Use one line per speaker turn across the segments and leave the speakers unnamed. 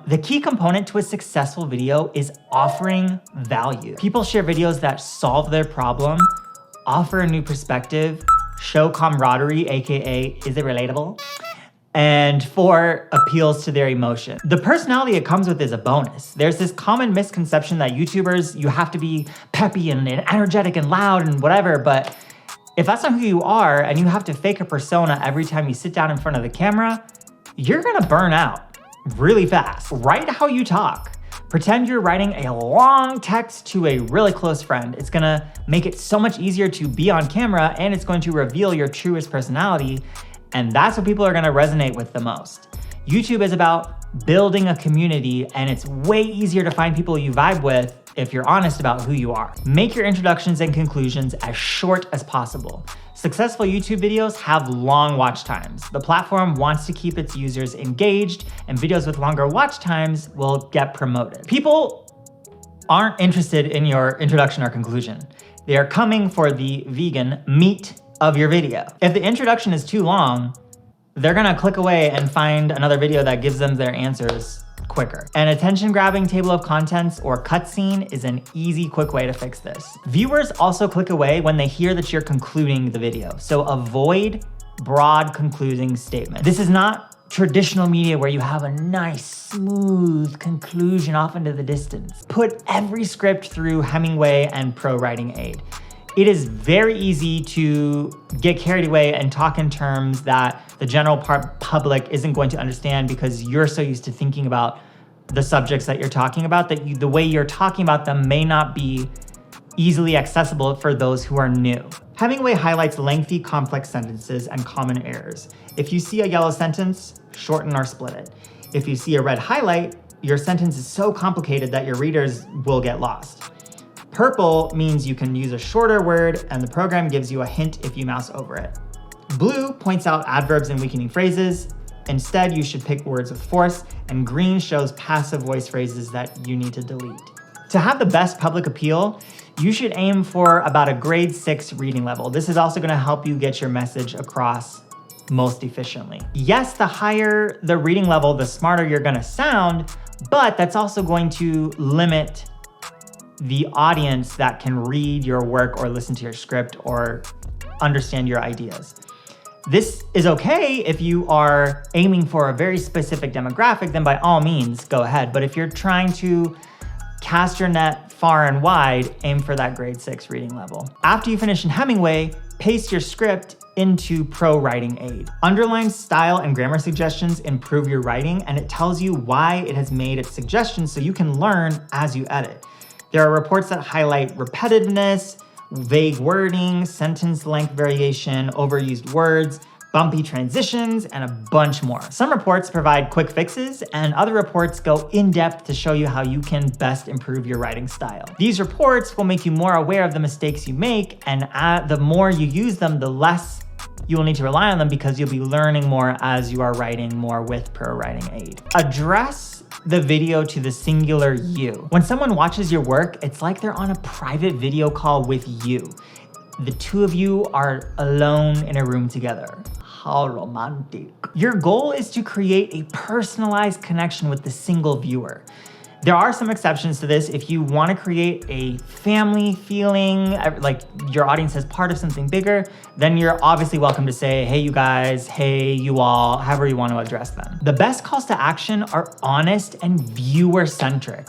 The key component to a successful video is offering value. People share videos that solve their problem, offer a new perspective, show camaraderie, AKA, is it relatable? And 4, appeals to their emotion. The personality it comes with is a bonus. There's this common misconception that YouTubers, you have to be peppy and energetic and loud and whatever, but if that's not who you are and you have to fake a persona every time you sit down in front of the camera, you're gonna burn out really fast. Write how you talk. Pretend you're writing a long text to a really close friend. It's gonna make it so much easier to be on camera, and it's going to reveal your truest personality, and that's what people are gonna resonate with the most. YouTube is about building a community, and it's way easier to find people you vibe with if you're honest about who you are. Make your introductions and conclusions as short as possible. Successful YouTube videos have long watch times. The platform wants to keep its users engaged, and videos with longer watch times will get promoted. People aren't interested in your introduction or conclusion. They are coming for the vegan meat of your video. If the introduction is too long, they're gonna click away and find another video that gives them their answers quicker. An attention-grabbing table of contents or cutscene is an easy, quick way to fix this. Viewers also click away when they hear that you're concluding the video, so avoid broad concluding statements. This is not traditional media where you have a nice, smooth conclusion off into the distance. Put every script through Hemingway and Pro Writing Aid. It is very easy to get carried away and talk in terms that the general public isn't going to understand because you're so used to thinking about the subjects that you're talking about that the way you're talking about them may not be easily accessible for those who are new. Hemingway highlights lengthy, complex sentences and common errors. If you see a yellow sentence, shorten or split it. If you see a red highlight, your sentence is so complicated that your readers will get lost. Purple means you can use a shorter word, and the program gives you a hint if you mouse over it. Blue points out adverbs and weakening phrases. Instead, you should pick words with force, and green shows passive voice phrases that you need to delete. To have the best public appeal, you should aim for about a grade 6 reading level. This is also gonna help you get your message across most efficiently. Yes, the higher the reading level, the smarter you're gonna sound, but that's also going to limit the audience that can read your work or listen to your script or understand your ideas. This is okay if you are aiming for a very specific demographic, then by all means, go ahead. But if you're trying to cast your net far and wide, aim for that grade 6 reading level. After you finish in Hemingway, paste your script into Pro Writing Aid. Underline style and grammar suggestions improve your writing, and it tells you why it has made its suggestions so you can learn as you edit. There are reports that highlight repetitiveness, vague wording, sentence length variation, overused words, bumpy transitions, and a bunch more. Some reports provide quick fixes, and other reports go in depth to show you how you can best improve your writing style. These reports will make you more aware of the mistakes you make, and the more you use them, the less you will need to rely on them because you'll be learning more as you are writing more with Pro Writing Aid. Address the video to the singular you. When someone watches your work, it's like they're on a private video call with you. The two of you are alone in a room together. How romantic. Your goal is to create a personalized connection with the single viewer. There are some exceptions to this. If you want to create a family feeling, like your audience is part of something bigger, then you're obviously welcome to say, hey, you guys, hey, you all, however you want to address them. The best calls to action are honest and viewer-centric.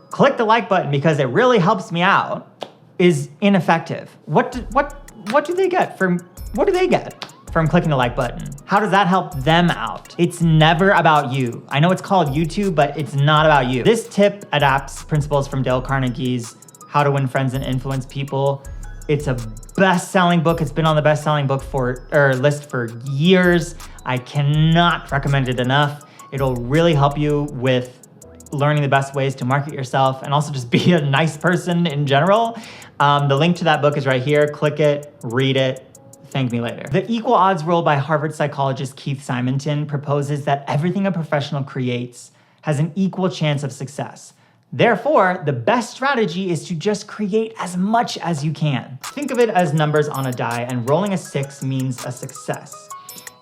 Click the like button because it really helps me out is ineffective. What do they get from clicking the like button? How does that help them out? It's never about you. I know it's called YouTube, but it's not about you. This tip adapts principles from Dale Carnegie's How to Win Friends and Influence People. It's a best-selling book. It's been on the best-selling book list for years. I cannot recommend it enough. It'll really help you with learning the best ways to market yourself and also just be a nice person in general. The link to that book is right here. Click it, read it. Thank me later. The Equal Odds Rule by Harvard psychologist Keith Simonton proposes that everything a professional creates has an equal chance of success. Therefore, the best strategy is to just create as much as you can. Think of it as numbers on a die, and rolling a 6 means a success.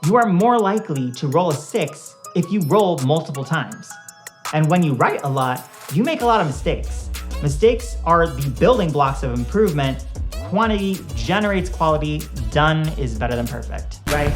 You are more likely to roll a 6 if you roll multiple times. And when you write a lot, you make a lot of mistakes. Mistakes are the building blocks of improvement. Quantity generates quality. Done is better than perfect. Right.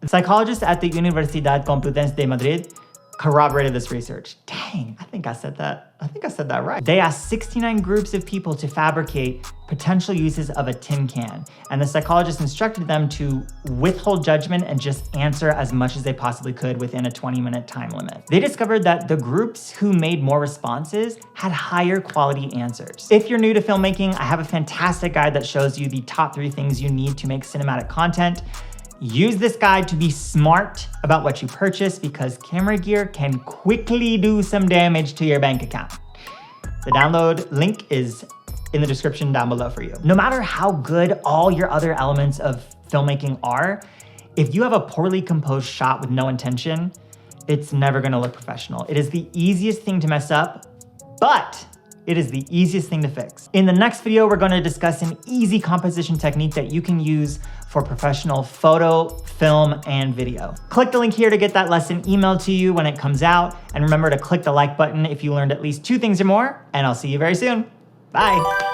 Psychologists at the Universidad Complutense de Madrid corroborated this research. Dang, I think I said that right. They asked 69 groups of people to fabricate potential uses of a tin can, and the psychologists instructed them to withhold judgment and just answer as much as they possibly could within a 20-minute time limit. They discovered that the groups who made more responses had higher quality answers. If you're new to filmmaking, I have a fantastic guide that shows you the top 3 things you need to make cinematic content. Use this guide to be smart about what you purchase because camera gear can quickly do some damage to your bank account. The download link is in the description down below for you. No matter how good all your other elements of filmmaking are, if you have a poorly composed shot with no intention, it's never gonna look professional. It is the easiest thing to mess up, but it is the easiest thing to fix. In the next video, we're gonna discuss an easy composition technique that you can use for professional photo, film, and video. Click the link here to get that lesson emailed to you when it comes out. And remember to click the like button if you learned at least 2 things or more, and I'll see you very soon. Bye.